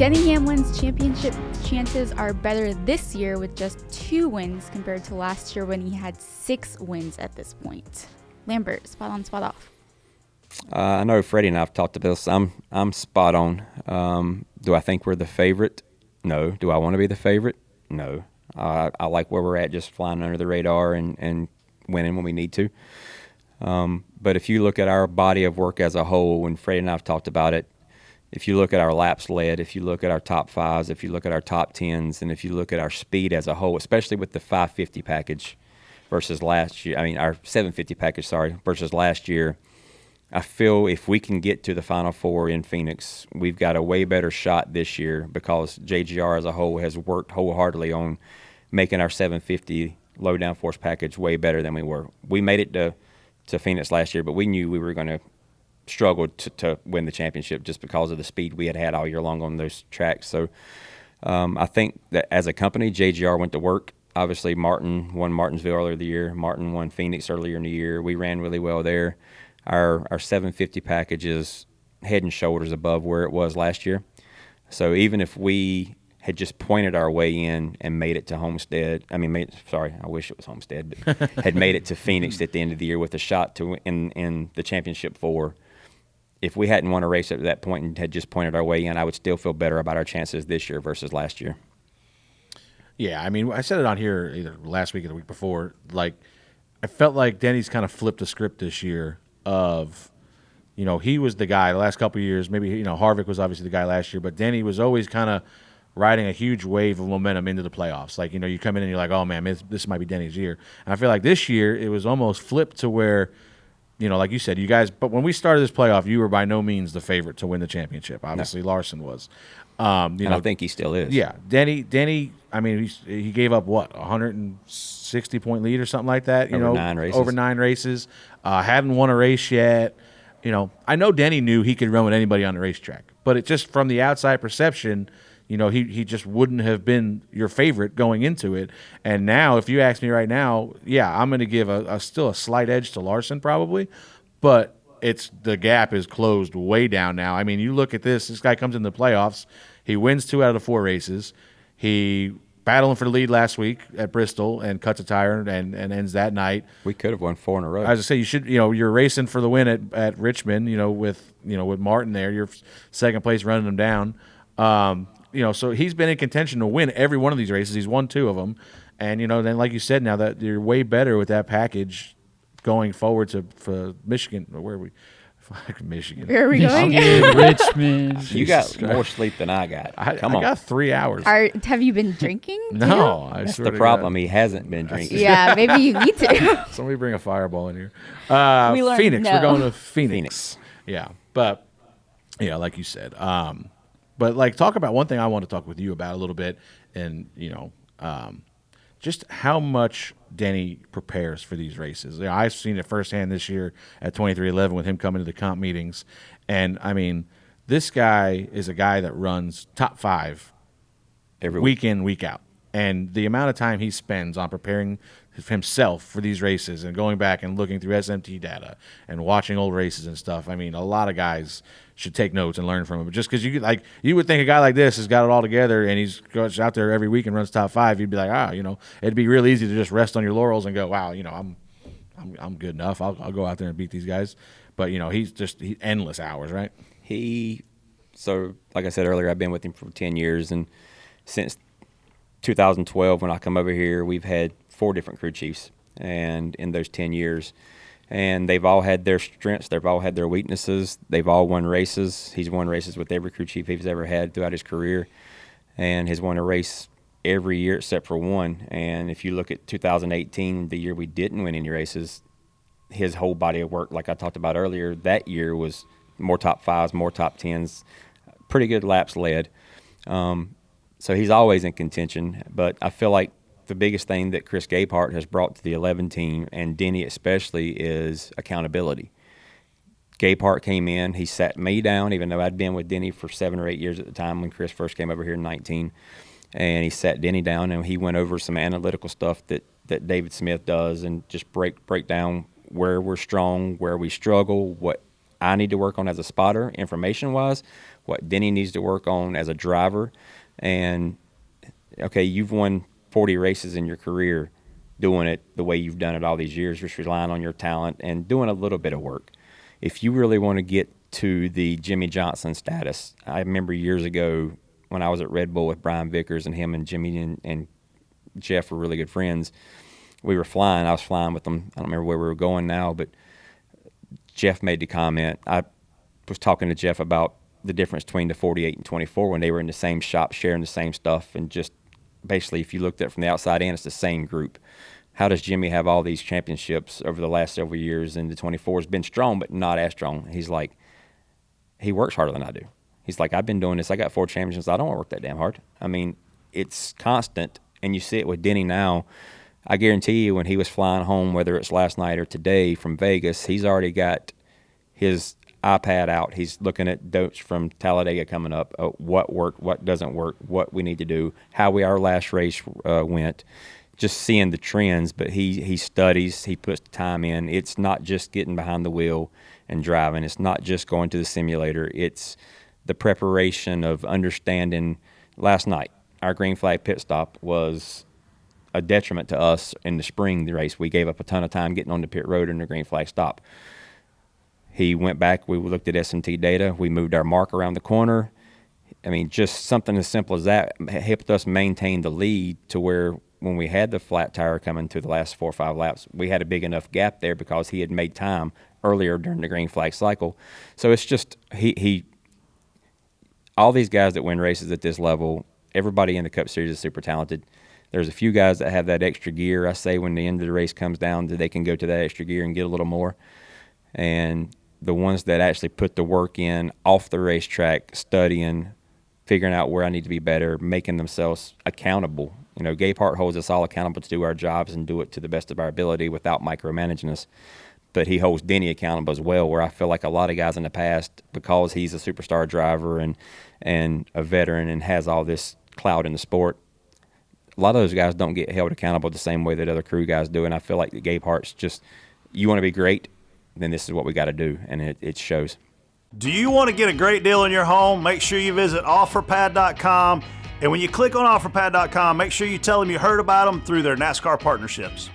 Denny Hamlin's championship chances are better this year with just 2 wins compared to last year when he had 6 wins at this point. Lambert, spot on, spot off. I know Freddie and I have talked about this. I'm spot on. Do I think we're the favorite? No. Do I want to be the favorite? No. I like where we're at, just flying under the radar and winning when we need to. But if you look at our body of work as a whole, and Freddie and I have talked about it, if you look at our laps led, if you look at our top 5s, if you look at our top 10s, and if you look at our speed as a whole, especially with the 550 package versus last year, our 750 package, versus last year, I feel if we can get to the Final Four in Phoenix, we've got a way better shot this year because JGR as a whole has worked wholeheartedly on making our 750 low downforce package way better than we were. We made it to Phoenix last year, but we knew we were going to struggle to win the championship just because of the speed we had all year long on those tracks. So I think that as a company, JGR went to work. Obviously, Martin won Martinsville earlier in the year. Martin won Phoenix earlier in the year. We ran really well there. Our 750 package is head and shoulders above where it was last year. So even if we had just pointed our way in and made it to Homestead, I wish it was Homestead, but had made it to Phoenix at the end of the year with a shot to in the championship 4, if we hadn't won a race at that point and had just pointed our way in, I would still feel better about our chances this year versus last year. Yeah, I said it on here either last week or the week before. Like, I felt like Denny's kind of flipped the script this year of, he was the guy the last couple of years. Maybe, Harvick was obviously the guy last year, but Denny was always kind of riding a huge wave of momentum into the playoffs. Like, you come in and you're like, oh, man, this might be Denny's year. And I feel like this year it was almost flipped to where, like you said, you guys – but when we started this playoff, you were by no means the favorite to win the championship. Obviously, no. Larson was. And I think he still is. Yeah. Denny, he gave up, what, 160-point lead or something like that? Over 9 races. Over 9 races. Hadn't won a race yet. I know Denny knew he could run with anybody on the racetrack, but it just from the outside perception – he just wouldn't have been your favorite going into it. And now, if you ask me right now, yeah, I'm going to give still a slight edge to Larson probably, but the gap is closed way down now. You look at this guy comes in the playoffs, he wins 2 out of the 4 races. He battling for the lead last week at Bristol and cuts a tire and ends that night. We could have won 4 in a row. As I say, you should, you're racing for the win at Richmond, with Martin there, you're second place running him down. So he's been in contention to win every one of these races. He's won 2 of them. And, then like you said, now that you're way better with that package going forward for Michigan. Where are we? Michigan. Where are we going? Richmond. You got more sleep than I got. Come on. I got 3 hours. Have you been drinking? No. That's the problem. He hasn't been drinking. Yeah, maybe you need to. Somebody bring a fireball in here. Phoenix. No. We're going to Phoenix. Yeah. But, yeah, like you said. But, talk about one thing I want to talk with you about a little bit and, just how much Denny prepares for these races. I've seen it firsthand this year at 2311 with him coming to the comp meetings. And, this guy is a guy that runs top 5 every week in, week out. And the amount of time he spends on preparing himself for these races and going back and looking through SMT data and watching old races and stuff, a lot of guys should take notes and learn from him. But just because you would think a guy like this has got it all together and he goes out there every week and runs top 5, you'd be like, it'd be real easy to just rest on your laurels and go, wow, I'm good enough. I'll go out there and beat these guys. But he's endless hours, right? So like I said earlier, I've been with him for 10 years, and since 2012 when I come over here, we've had 4 different crew chiefs, and in those 10 years. And they've all had their strengths. They've all had their weaknesses. They've all won races. He's won races with every crew chief he's ever had throughout his career, and has won a race every year except for one. And if you look at 2018, the year we didn't win any races, his whole body of work, like I talked about earlier, that year was more top 5s, more top 10s, pretty good laps led. So he's always in contention. But I feel like the biggest thing that Chris Gabehart has brought to the 11 team, and Denny especially, is accountability. Gabehart came in, he sat me down, even though I'd been with Denny for 7 or 8 years at the time when Chris first came over here in 19, and he sat Denny down and he went over some analytical stuff that David Smith does, and just break down where we're strong, where we struggle, what I need to work on as a spotter, information-wise, what Denny needs to work on as a driver. And, okay, you've won 40 races in your career doing it the way you've done it all these years, just relying on your talent and doing a little bit of work. If you really want to get to the Jimmy Johnson status, I remember years ago when I was at Red Bull with Brian Vickers, and him and Jimmy and Jeff were really good friends. We were flying. I was flying with them. I don't remember where we were going now, but Jeff made the comment. I was talking to Jeff about the difference between the 48 and 24 when they were in the same shop, sharing the same stuff, and just basically, if you looked at it from the outside in, it's the same group. How does Jimmy have all these championships over the last several years, and the 24 has been strong but not as strong? He's like, he works harder than I do. He's like, I've been doing this. I got 4 championships. I don't want to work that damn hard. I mean, it's constant, and you see it with Denny now. I guarantee you when he was flying home, whether it's last night or today from Vegas, he's already got his iPad out. He's looking at notes from Talladega coming up, what worked, what doesn't work, what we need to do, how our last race went, just seeing the trends. But he studies, he puts time in. It's not just getting behind the wheel and driving. It's not just going to the simulator. It's the preparation of understanding. Last night, our green flag pit stop was a detriment to us in the spring race. We gave up a ton of time getting on the pit road in the green flag stop. He went back, we looked at SMT data, we moved our mark around the corner. I mean, just something as simple as that helped us maintain the lead to where when we had the flat tire coming to the last 4 or 5 laps, we had a big enough gap there because he had made time earlier during the green flag cycle. So it's just, he all these guys that win races at this level, everybody in the Cup Series is super talented. There's a few guys that have that extra gear. I say when the end of the race comes down, that they can go to that extra gear and get a little more. And the ones that actually put the work in off the racetrack, studying, figuring out where I need to be better, making themselves accountable. You know, Gabe Hart holds us all accountable to do our jobs and do it to the best of our ability without micromanaging us. But he holds Denny accountable as well, where I feel like a lot of guys in the past, because he's a superstar driver and a veteran and has all this clout in the sport, a lot of those guys don't get held accountable the same way that other crew guys do. And I feel like Gabe Hart's just, you want to be great, then this is what we got to do, and it shows. Do you want to get a great deal in your home? Make sure you visit OfferPad.com. And when you click on OfferPad.com, make sure you tell them you heard about them through their NASCAR partnerships.